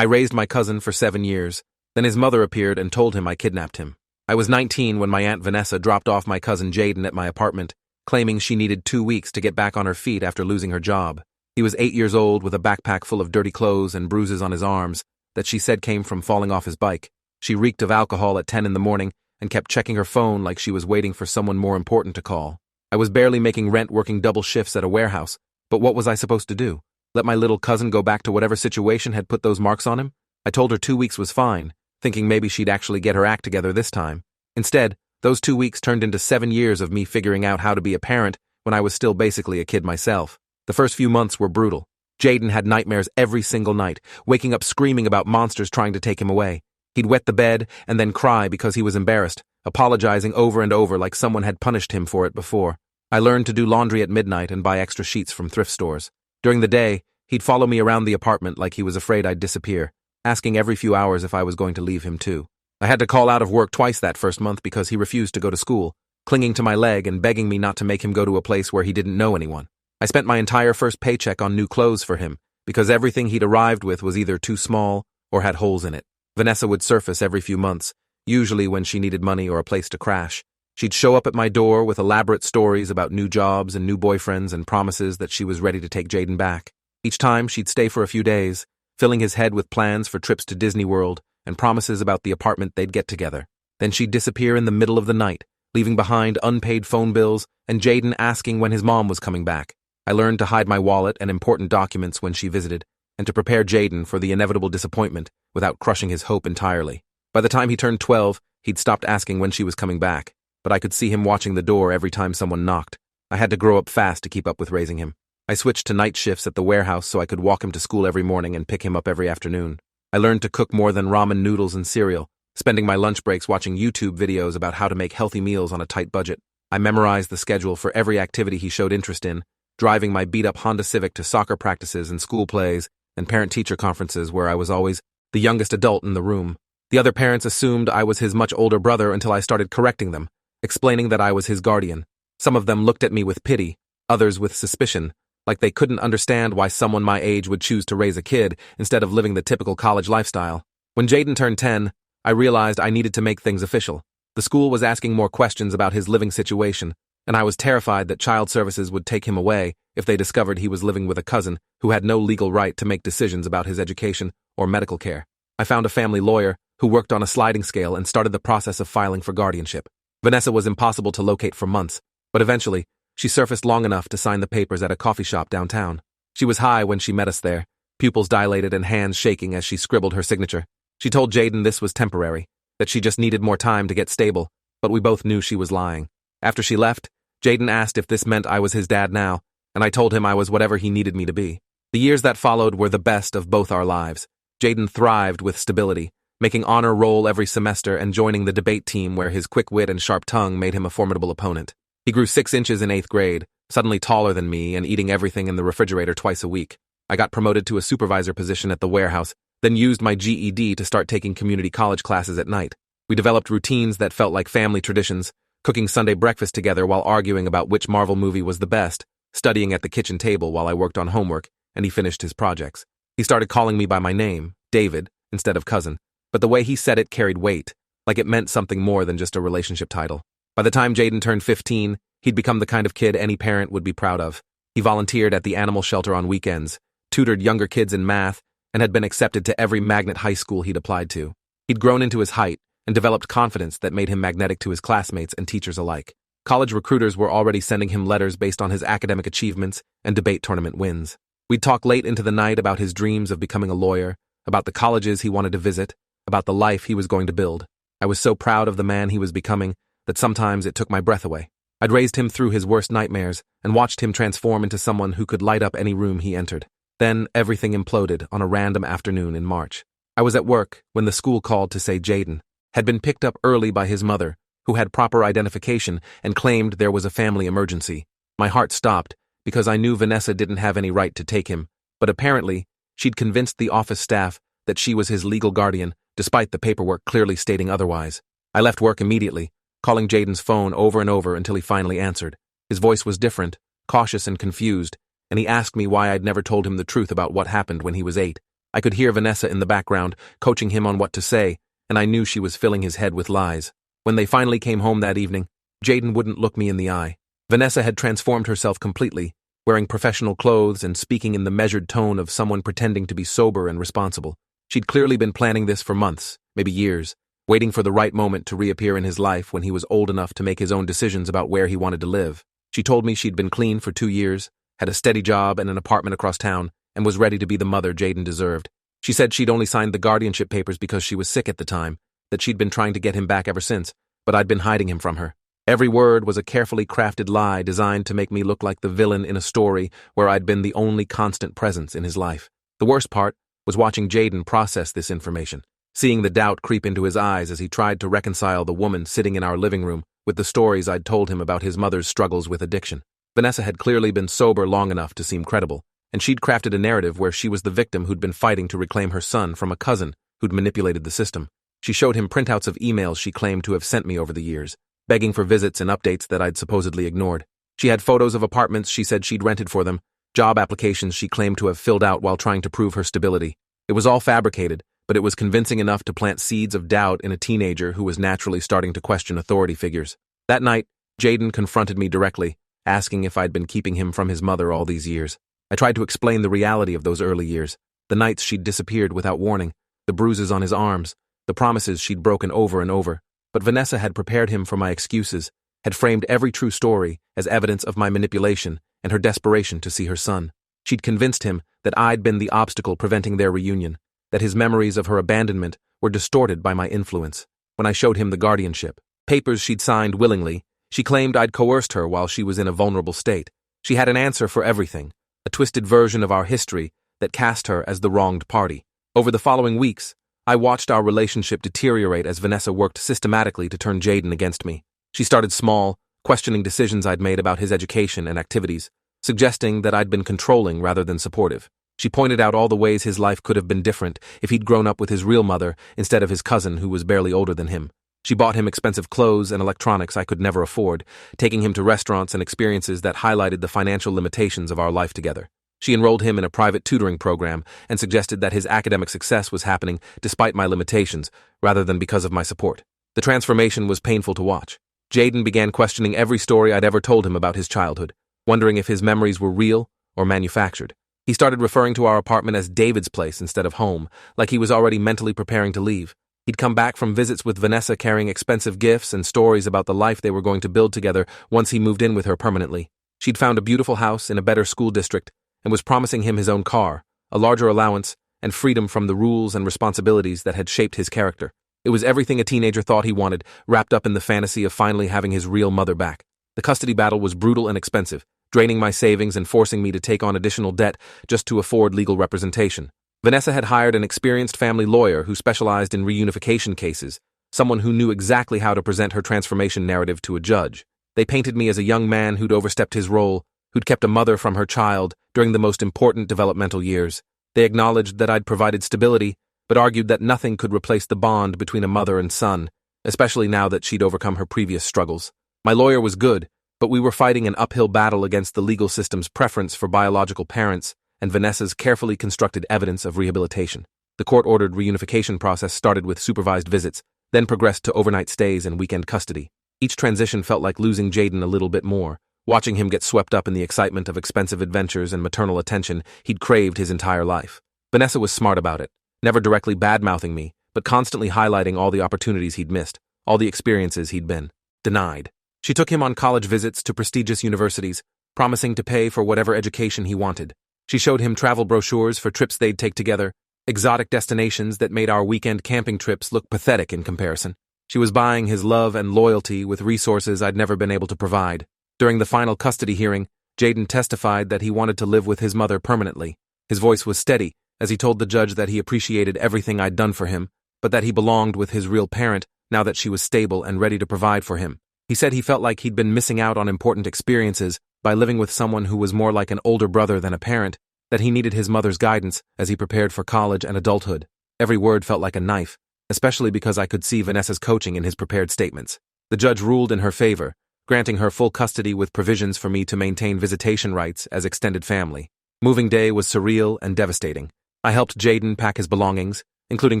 I raised my cousin for 7 years. Then his mother appeared and told him I kidnapped him. I was 19 when my Aunt Vanessa dropped off my cousin Jaden at my apartment, claiming she needed 2 weeks to get back on her feet after losing her job. He was 8 years old with a backpack full of dirty clothes and bruises on his arms that she said came from falling off his bike. She reeked of alcohol at 10 in the morning and kept checking her phone like she was waiting for someone more important to call. I was barely making rent working double shifts at a warehouse, but what was I supposed to do? Let my little cousin go back to whatever situation had put those marks on him? I told her 2 weeks was fine, thinking maybe she'd actually get her act together this time. Instead, those 2 weeks turned into 7 years of me figuring out how to be a parent when I was still basically a kid myself. The first few months were brutal. Jaden had nightmares every single night, waking up screaming about monsters trying to take him away. He'd wet the bed and then cry because he was embarrassed, apologizing over and over like someone had punished him for it before. I learned to do laundry at midnight and buy extra sheets from thrift stores. During the day, he'd follow me around the apartment like he was afraid I'd disappear, asking every few hours if I was going to leave him too. I had to call out of work twice that first month because he refused to go to school, clinging to my leg and begging me not to make him go to a place where he didn't know anyone. I spent my entire first paycheck on new clothes for him because everything he'd arrived with was either too small or had holes in it. Vanessa would surface every few months, usually when she needed money or a place to crash. She'd show up at my door with elaborate stories about new jobs and new boyfriends and promises that she was ready to take Jaden back. Each time, she'd stay for a few days, filling his head with plans for trips to Disney World and promises about the apartment they'd get together. Then she'd disappear in the middle of the night, leaving behind unpaid phone bills and Jaden asking when his mom was coming back. I learned to hide my wallet and important documents when she visited, and to prepare Jaden for the inevitable disappointment without crushing his hope entirely. By the time he turned 12, he'd stopped asking when she was coming back, but I could see him watching the door every time someone knocked. I had to grow up fast to keep up with raising him. I switched to night shifts at the warehouse so I could walk him to school every morning and pick him up every afternoon. I learned to cook more than ramen noodles and cereal, spending my lunch breaks watching YouTube videos about how to make healthy meals on a tight budget. I memorized the schedule for every activity he showed interest in, driving my beat-up Honda Civic to soccer practices and school plays and parent-teacher conferences where I was always the youngest adult in the room. The other parents assumed I was his much older brother until I started correcting them, explaining that I was his guardian. Some of them looked at me with pity, others with suspicion, like they couldn't understand why someone my age would choose to raise a kid instead of living the typical college lifestyle. When Jaden turned 10, I realized I needed to make things official. The school was asking more questions about his living situation, and I was terrified that child services would take him away if they discovered he was living with a cousin who had no legal right to make decisions about his education or medical care. I found a family lawyer who worked on a sliding scale and started the process of filing for guardianship. Vanessa was impossible to locate for months, but eventually, she surfaced long enough to sign the papers at a coffee shop downtown. She was high when she met us there, pupils dilated and hands shaking as she scribbled her signature. She told Jaden this was temporary, that she just needed more time to get stable, but we both knew she was lying. After she left, Jaden asked if this meant I was his dad now, and I told him I was whatever he needed me to be. The years that followed were the best of both our lives. Jaden thrived with stability, making honor roll every semester and joining the debate team where his quick wit and sharp tongue made him a formidable opponent. He grew 6 inches in 8th grade, suddenly taller than me and eating everything in the refrigerator twice a week. I got promoted to a supervisor position at the warehouse, then used my GED to start taking community college classes at night. We developed routines that felt like family traditions, cooking Sunday breakfast together while arguing about which Marvel movie was the best, studying at the kitchen table while I worked on homework, and he finished his projects. He started calling me by my name, David, instead of cousin, but the way he said it carried weight, like it meant something more than just a relationship title. By the time Jaden turned 15, he'd become the kind of kid any parent would be proud of. He volunteered at the animal shelter on weekends, tutored younger kids in math, and had been accepted to every magnet high school he'd applied to. He'd grown into his height and developed confidence that made him magnetic to his classmates and teachers alike. College recruiters were already sending him letters based on his academic achievements and debate tournament wins. We'd talk late into the night about his dreams of becoming a lawyer, about the colleges he wanted to visit, about the life he was going to build. I was so proud of the man he was becoming that sometimes it took my breath away. I'd raised him through his worst nightmares and watched him transform into someone who could light up any room he entered. Then everything imploded on a random afternoon in March. I was at work when the school called to say Jaden had been picked up early by his mother, who had proper identification and claimed there was a family emergency. My heart stopped because I knew Vanessa didn't have any right to take him, but apparently she'd convinced the office staff that she was his legal guardian, despite the paperwork clearly stating otherwise. I left work immediately, calling Jaden's phone over and over until he finally answered. His voice was different, cautious and confused, and he asked me why I'd never told him the truth about what happened when he was 8. I could hear Vanessa in the background, coaching him on what to say, and I knew she was filling his head with lies. When they finally came home that evening, Jaden wouldn't look me in the eye. Vanessa had transformed herself completely, wearing professional clothes and speaking in the measured tone of someone pretending to be sober and responsible. She'd clearly been planning this for months, maybe years, waiting for the right moment to reappear in his life when he was old enough to make his own decisions about where he wanted to live. She told me she'd been clean for 2 years, had a steady job and an apartment across town, and was ready to be the mother Jaden deserved. She said she'd only signed the guardianship papers because she was sick at the time, that she'd been trying to get him back ever since, but I'd been hiding him from her. Every word was a carefully crafted lie designed to make me look like the villain in a story where I'd been the only constant presence in his life. The worst part was watching Jaden process this information, seeing the doubt creep into his eyes as he tried to reconcile the woman sitting in our living room with the stories I'd told him about his mother's struggles with addiction. Vanessa had clearly been sober long enough to seem credible, and she'd crafted a narrative where she was the victim who'd been fighting to reclaim her son from a cousin who'd manipulated the system. She showed him printouts of emails she claimed to have sent me over the years, begging for visits and updates that I'd supposedly ignored. She had photos of apartments she said she'd rented for them, job applications she claimed to have filled out while trying to prove her stability. It was all fabricated, but it was convincing enough to plant seeds of doubt in a teenager who was naturally starting to question authority figures. That night, Jaden confronted me directly, asking if I'd been keeping him from his mother all these years. I tried to explain the reality of those early years, the nights she'd disappeared without warning, the bruises on his arms, the promises she'd broken over and over. But Vanessa had prepared him for my excuses, had framed every true story as evidence of my manipulation and her desperation to see her son. She'd convinced him that I'd been the obstacle preventing their reunion, that his memories of her abandonment were distorted by my influence. When I showed him the guardianship, papers she'd signed willingly, she claimed I'd coerced her while she was in a vulnerable state. She had an answer for everything, a twisted version of our history that cast her as the wronged party. Over the following weeks, I watched our relationship deteriorate as Vanessa worked systematically to turn Jaden against me. She started small, questioning decisions I'd made about his education and activities, suggesting that I'd been controlling rather than supportive. She pointed out all the ways his life could have been different if he'd grown up with his real mother instead of his cousin who was barely older than him. She bought him expensive clothes and electronics I could never afford, taking him to restaurants and experiences that highlighted the financial limitations of our life together. She enrolled him in a private tutoring program and suggested that his academic success was happening despite my limitations, rather than because of my support. The transformation was painful to watch. Jaden began questioning every story I'd ever told him about his childhood, wondering if his memories were real or manufactured. He started referring to our apartment as David's place instead of home, like he was already mentally preparing to leave. He'd come back from visits with Vanessa carrying expensive gifts and stories about the life they were going to build together once he moved in with her permanently. She'd found a beautiful house in a better school district and was promising him his own car, a larger allowance, and freedom from the rules and responsibilities that had shaped his character. It was everything a teenager thought he wanted, wrapped up in the fantasy of finally having his real mother back. The custody battle was brutal and expensive, draining my savings and forcing me to take on additional debt just to afford legal representation. Vanessa had hired an experienced family lawyer who specialized in reunification cases, someone who knew exactly how to present her transformation narrative to a judge. They painted me as a young man who'd overstepped his role, who'd kept a mother from her child during the most important developmental years. They acknowledged that I'd provided stability, but argued that nothing could replace the bond between a mother and son, especially now that she'd overcome her previous struggles. My lawyer was good, but we were fighting an uphill battle against the legal system's preference for biological parents and Vanessa's carefully constructed evidence of rehabilitation. The court-ordered reunification process started with supervised visits, then progressed to overnight stays and weekend custody. Each transition felt like losing Jaden a little bit more, watching him get swept up in the excitement of expensive adventures and maternal attention he'd craved his entire life. Vanessa was smart about it, never directly bad-mouthing me, but constantly highlighting all the opportunities he'd missed, all the experiences he'd been denied. She took him on college visits to prestigious universities, promising to pay for whatever education he wanted. She showed him travel brochures for trips they'd take together, exotic destinations that made our weekend camping trips look pathetic in comparison. She was buying his love and loyalty with resources I'd never been able to provide. During the final custody hearing, Jaden testified that he wanted to live with his mother permanently. His voice was steady as he told the judge that he appreciated everything I'd done for him, but that he belonged with his real parent now that she was stable and ready to provide for him. He said he felt like he'd been missing out on important experiences by living with someone who was more like an older brother than a parent, that he needed his mother's guidance as he prepared for college and adulthood. Every word felt like a knife, especially because I could see Vanessa's coaching in his prepared statements. The judge ruled in her favor, granting her full custody with provisions for me to maintain visitation rights as extended family. Moving day was surreal and devastating. I helped Jaden pack his belongings, including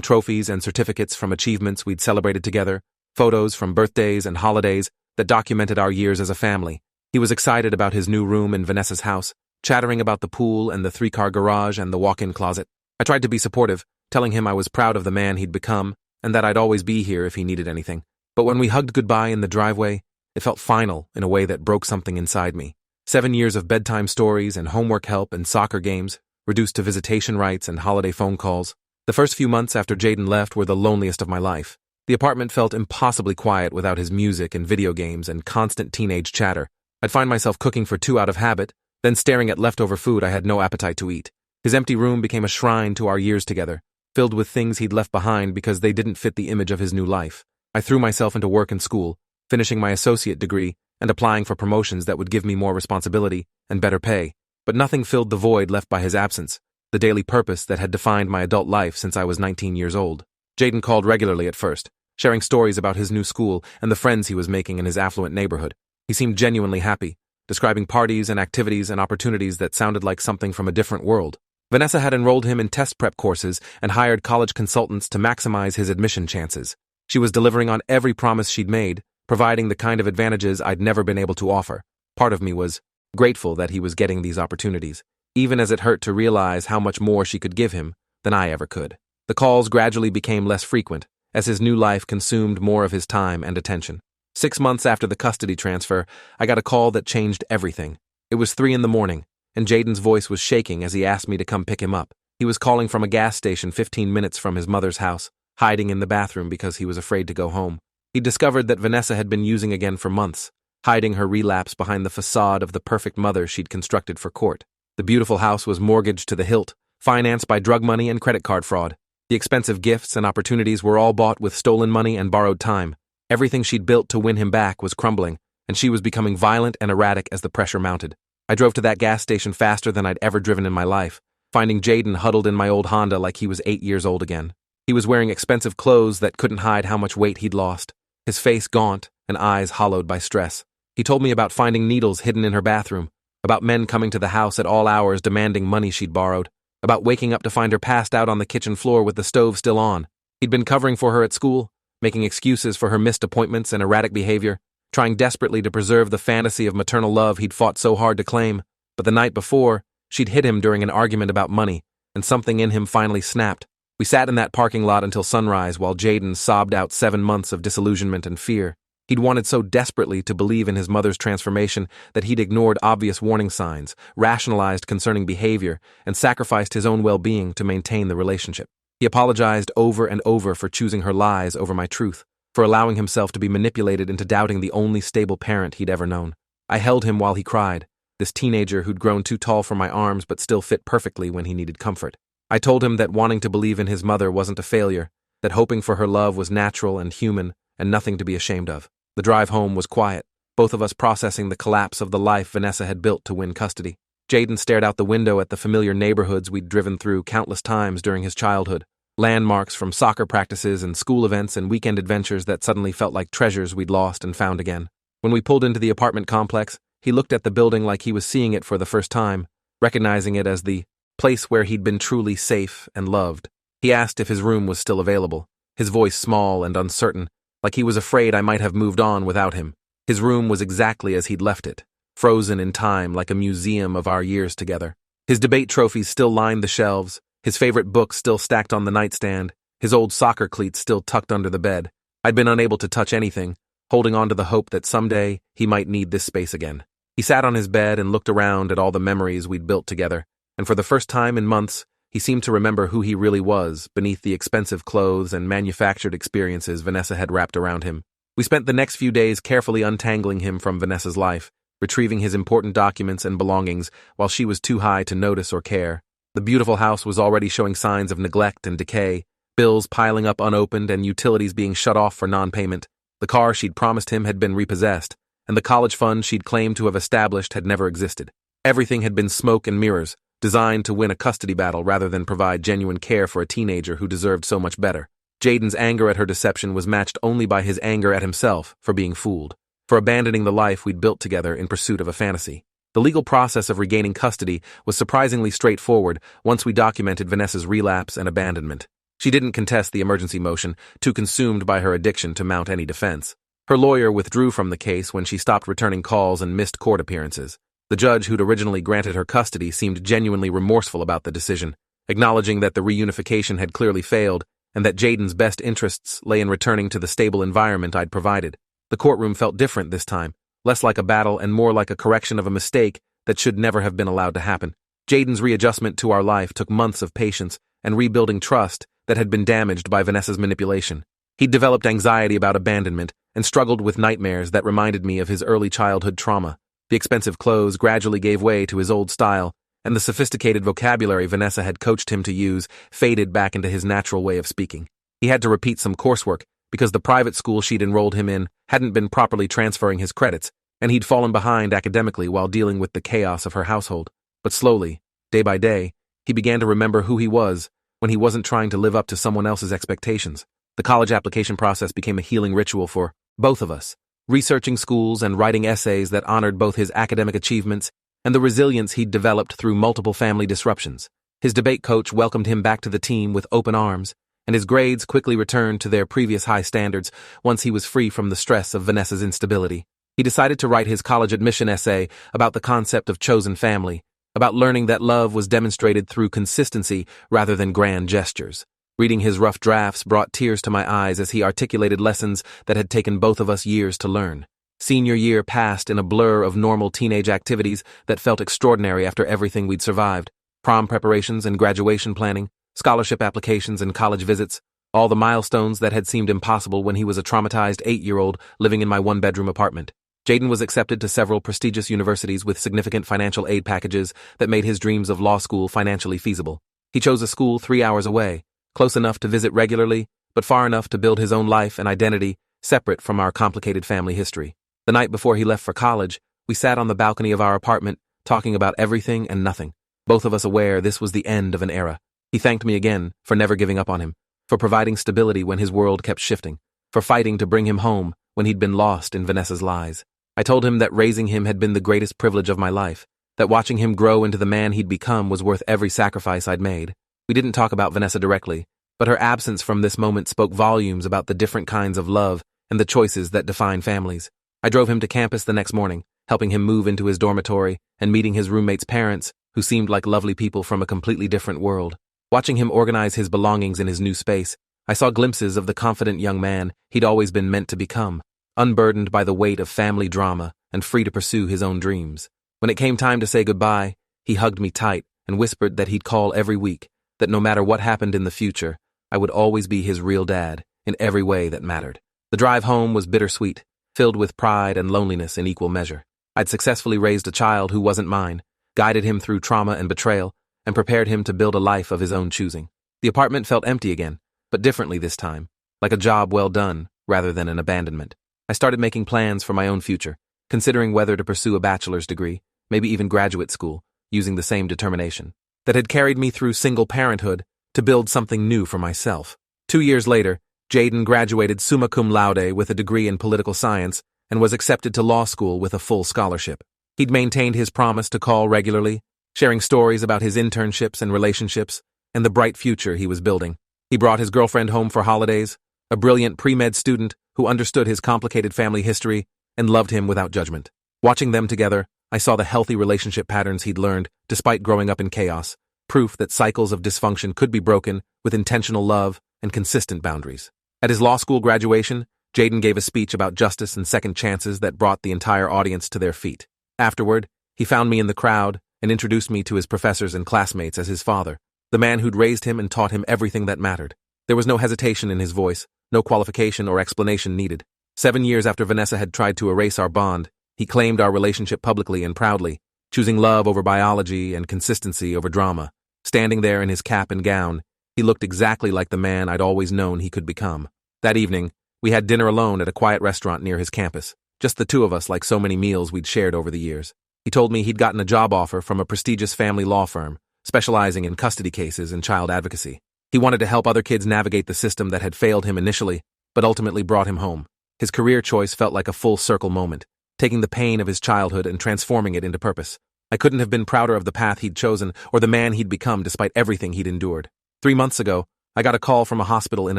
trophies and certificates from achievements we'd celebrated together, photos from birthdays and holidays that documented our years as a family. He was excited about his new room in Vanessa's house, chattering about the pool and the 3-car garage and the walk-in closet. I tried to be supportive, telling him I was proud of the man he'd become and that I'd always be here if he needed anything. But when we hugged goodbye in the driveway, it felt final in a way that broke something inside me. 7 years of bedtime stories and homework help and soccer games, reduced to visitation rights and holiday phone calls. The first few months after Jaden left were the loneliest of my life. The apartment felt impossibly quiet without his music and video games and constant teenage chatter. I'd find myself cooking for 2 out of habit, then staring at leftover food I had no appetite to eat. His empty room became a shrine to our years together, filled with things he'd left behind because they didn't fit the image of his new life. I threw myself into work and school, finishing my associate degree and applying for promotions that would give me more responsibility and better pay. But nothing filled the void left by his absence, the daily purpose that had defined my adult life since I was 19 years old. Jaden called regularly at first, sharing stories about his new school and the friends he was making in his affluent neighborhood. He seemed genuinely happy, describing parties and activities and opportunities that sounded like something from a different world. Vanessa had enrolled him in test prep courses and hired college consultants to maximize his admission chances. She was delivering on every promise she'd made, providing the kind of advantages I'd never been able to offer. Part of me was grateful that he was getting these opportunities, even as it hurt to realize how much more she could give him than I ever could. The calls gradually became less frequent, as his new life consumed more of his time and attention. 6 months after the custody transfer, I got a call that changed everything. It was 3 a.m, and Jaden's voice was shaking as he asked me to come pick him up. He was calling from a gas station 15 minutes from his mother's house, hiding in the bathroom because he was afraid to go home. He discovered that Vanessa had been using again for months, hiding her relapse behind the facade of the perfect mother she'd constructed for court. The beautiful house was mortgaged to the hilt, financed by drug money and credit card fraud. The expensive gifts and opportunities were all bought with stolen money and borrowed time. Everything she'd built to win him back was crumbling, and she was becoming violent and erratic as the pressure mounted. I drove to that gas station faster than I'd ever driven in my life, finding Jaden huddled in my old Honda like he was 8 years old again. He was wearing expensive clothes that couldn't hide how much weight he'd lost, his face gaunt and eyes hollowed by stress. He told me about finding needles hidden in her bathroom, about men coming to the house at all hours demanding money she'd borrowed, about waking up to find her passed out on the kitchen floor with the stove still on. He'd been covering for her at school, making excuses for her missed appointments and erratic behavior, trying desperately to preserve the fantasy of maternal love he'd fought so hard to claim. But the night before, she'd hit him during an argument about money, and something in him finally snapped. We sat in that parking lot until sunrise while Jaden sobbed out 7 months of disillusionment and fear. He'd wanted so desperately to believe in his mother's transformation that he'd ignored obvious warning signs, rationalized concerning behavior, and sacrificed his own well-being to maintain the relationship. He apologized over and over for choosing her lies over my truth, for allowing himself to be manipulated into doubting the only stable parent he'd ever known. I held him while he cried, this teenager who'd grown too tall for my arms but still fit perfectly when he needed comfort. I told him that wanting to believe in his mother wasn't a failure, that hoping for her love was natural and human and nothing to be ashamed of. The drive home was quiet, both of us processing the collapse of the life Vanessa had built to win custody. Jaden stared out the window at the familiar neighborhoods we'd driven through countless times during his childhood, landmarks from soccer practices and school events and weekend adventures that suddenly felt like treasures we'd lost and found again. When we pulled into the apartment complex, he looked at the building like he was seeing it for the first time, recognizing it as the place where he'd been truly safe and loved. He asked if his room was still available, his voice small and uncertain, like he was afraid I might have moved on without him. His room was exactly as he'd left it, frozen in time like a museum of our years together. His debate trophies still lined the shelves, his favorite books still stacked on the nightstand, his old soccer cleats still tucked under the bed. I'd been unable to touch anything, holding on to the hope that someday he might need this space again. He sat on his bed and looked around at all the memories we'd built together, and for the first time in months, he seemed to remember who he really was beneath the expensive clothes and manufactured experiences Vanessa had wrapped around him. We spent the next few days carefully untangling him from Vanessa's life, retrieving his important documents and belongings while she was too high to notice or care. The beautiful house was already showing signs of neglect and decay, bills piling up unopened and utilities being shut off for non-payment. The car she'd promised him had been repossessed, and the college fund she'd claimed to have established had never existed. Everything had been smoke and mirrors, designed to win a custody battle rather than provide genuine care for a teenager who deserved so much better. Jaden's anger at her deception was matched only by his anger at himself for being fooled, for abandoning the life we'd built together in pursuit of a fantasy. The legal process of regaining custody was surprisingly straightforward once we documented Vanessa's relapse and abandonment. She didn't contest the emergency motion, too consumed by her addiction to mount any defense. Her lawyer withdrew from the case when she stopped returning calls and missed court appearances. The judge who'd originally granted her custody seemed genuinely remorseful about the decision, acknowledging that the reunification had clearly failed and that Jaden's best interests lay in returning to the stable environment I'd provided. The courtroom felt different this time, less like a battle and more like a correction of a mistake that should never have been allowed to happen. Jaden's readjustment to our life took months of patience and rebuilding trust that had been damaged by Vanessa's manipulation. He'd developed anxiety about abandonment and struggled with nightmares that reminded me of his early childhood trauma. The expensive clothes gradually gave way to his old style, and the sophisticated vocabulary Vanessa had coached him to use faded back into his natural way of speaking. He had to repeat some coursework because the private school she'd enrolled him in hadn't been properly transferring his credits, and he'd fallen behind academically while dealing with the chaos of her household. But slowly, day by day, he began to remember who he was when he wasn't trying to live up to someone else's expectations. The college application process became a healing ritual for both of us, researching schools and writing essays that honored both his academic achievements and the resilience he'd developed through multiple family disruptions. His debate coach welcomed him back to the team with open arms, and his grades quickly returned to their previous high standards once he was free from the stress of Vanessa's instability. He decided to write his college admission essay about the concept of chosen family, about learning that love was demonstrated through consistency rather than grand gestures. Reading his rough drafts brought tears to my eyes as he articulated lessons that had taken both of us years to learn. Senior year passed in a blur of normal teenage activities that felt extraordinary after everything we'd survived. Prom preparations and graduation planning, scholarship applications and college visits, all the milestones that had seemed impossible when he was a traumatized 8-year-old living in my one-bedroom apartment. Jaden was accepted to several prestigious universities with significant financial aid packages that made his dreams of law school financially feasible. He chose a school 3 hours away, close enough to visit regularly, but far enough to build his own life and identity separate from our complicated family history. The night before he left for college, we sat on the balcony of our apartment, talking about everything and nothing, both of us aware this was the end of an era. He thanked me again for never giving up on him, for providing stability when his world kept shifting, for fighting to bring him home when he'd been lost in Vanessa's lies. I told him that raising him had been the greatest privilege of my life, that watching him grow into the man he'd become was worth every sacrifice I'd made. We didn't talk about Vanessa directly, but her absence from this moment spoke volumes about the different kinds of love and the choices that define families. I drove him to campus the next morning, helping him move into his dormitory and meeting his roommate's parents, who seemed like lovely people from a completely different world. Watching him organize his belongings in his new space, I saw glimpses of the confident young man he'd always been meant to become, unburdened by the weight of family drama and free to pursue his own dreams. When it came time to say goodbye, he hugged me tight and whispered that he'd call every week, that no matter what happened in the future, I would always be his real dad in every way that mattered. The drive home was bittersweet, filled with pride and loneliness in equal measure. I'd successfully raised a child who wasn't mine, guided him through trauma and betrayal, and prepared him to build a life of his own choosing. The apartment felt empty again, but differently this time, like a job well done rather than an abandonment. I started making plans for my own future, considering whether to pursue a bachelor's degree, maybe even graduate school, using the same determination that had carried me through single parenthood to build something new for myself. 2 years later, Jaden graduated summa cum laude with a degree in political science and was accepted to law school with a full scholarship. He'd maintained his promise to call regularly, sharing stories about his internships and relationships and the bright future he was building. He brought his girlfriend home for holidays, a brilliant pre-med student who understood his complicated family history and loved him without judgment. Watching them together, I saw the healthy relationship patterns he'd learned despite growing up in chaos, proof that cycles of dysfunction could be broken with intentional love and consistent boundaries. At his law school graduation, Jaden gave a speech about justice and second chances that brought the entire audience to their feet. Afterward, he found me in the crowd and introduced me to his professors and classmates as his father, the man who'd raised him and taught him everything that mattered. There was no hesitation in his voice, no qualification or explanation needed. 7 years after Vanessa had tried to erase our bond, he claimed our relationship publicly and proudly, choosing love over biology and consistency over drama. Standing there in his cap and gown, he looked exactly like the man I'd always known he could become. That evening, we had dinner alone at a quiet restaurant near his campus, just the two of us like so many meals we'd shared over the years. He told me he'd gotten a job offer from a prestigious family law firm, specializing in custody cases and child advocacy. He wanted to help other kids navigate the system that had failed him initially, but ultimately brought him home. His career choice felt like a full-circle moment, taking the pain of his childhood and transforming it into purpose. I couldn't have been prouder of the path he'd chosen or the man he'd become despite everything he'd endured. 3 months ago, I got a call from a hospital in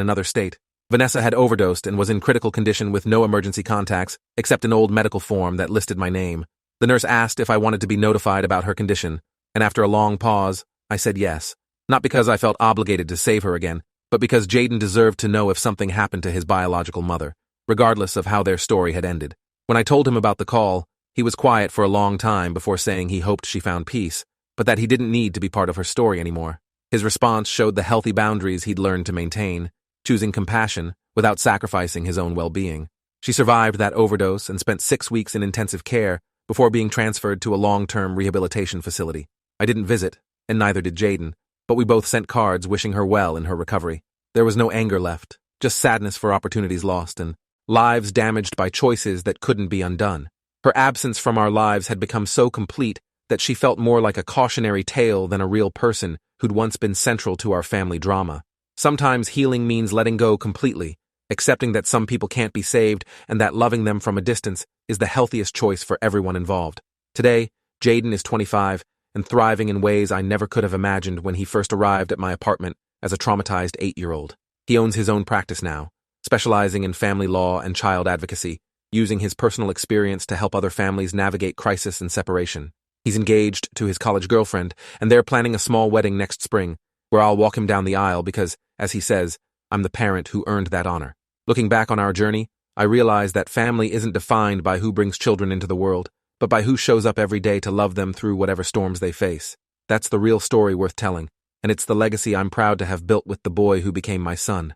another state. Vanessa had overdosed and was in critical condition with no emergency contacts except an old medical form that listed my name. The nurse asked if I wanted to be notified about her condition, and after a long pause, I said yes. Not because I felt obligated to save her again, but because Jaden deserved to know if something happened to his biological mother, regardless of how their story had ended. When I told him about the call, he was quiet for a long time before saying he hoped she found peace, but that he didn't need to be part of her story anymore. His response showed the healthy boundaries he'd learned to maintain, choosing compassion without sacrificing his own well-being. She survived that overdose and spent 6 weeks in intensive care before being transferred to a long-term rehabilitation facility. I didn't visit, and neither did Jaden, but we both sent cards wishing her well in her recovery. There was no anger left, just sadness for opportunities lost and lives damaged by choices that couldn't be undone. Her absence from our lives had become so complete that she felt more like a cautionary tale than a real person who'd once been central to our family drama. Sometimes healing means letting go completely, accepting that some people can't be saved and that loving them from a distance is the healthiest choice for everyone involved. Today, Jaden is 25 and thriving in ways I never could have imagined when he first arrived at my apartment as a traumatized 8-year-old. He owns his own practice now, specializing in family law and child advocacy, using his personal experience to help other families navigate crisis and separation. He's engaged to his college girlfriend, and they're planning a small wedding next spring, where I'll walk him down the aisle because, as he says, I'm the parent who earned that honor. Looking back on our journey, I realize that family isn't defined by who brings children into the world, but by who shows up every day to love them through whatever storms they face. That's the real story worth telling, and it's the legacy I'm proud to have built with the boy who became my son.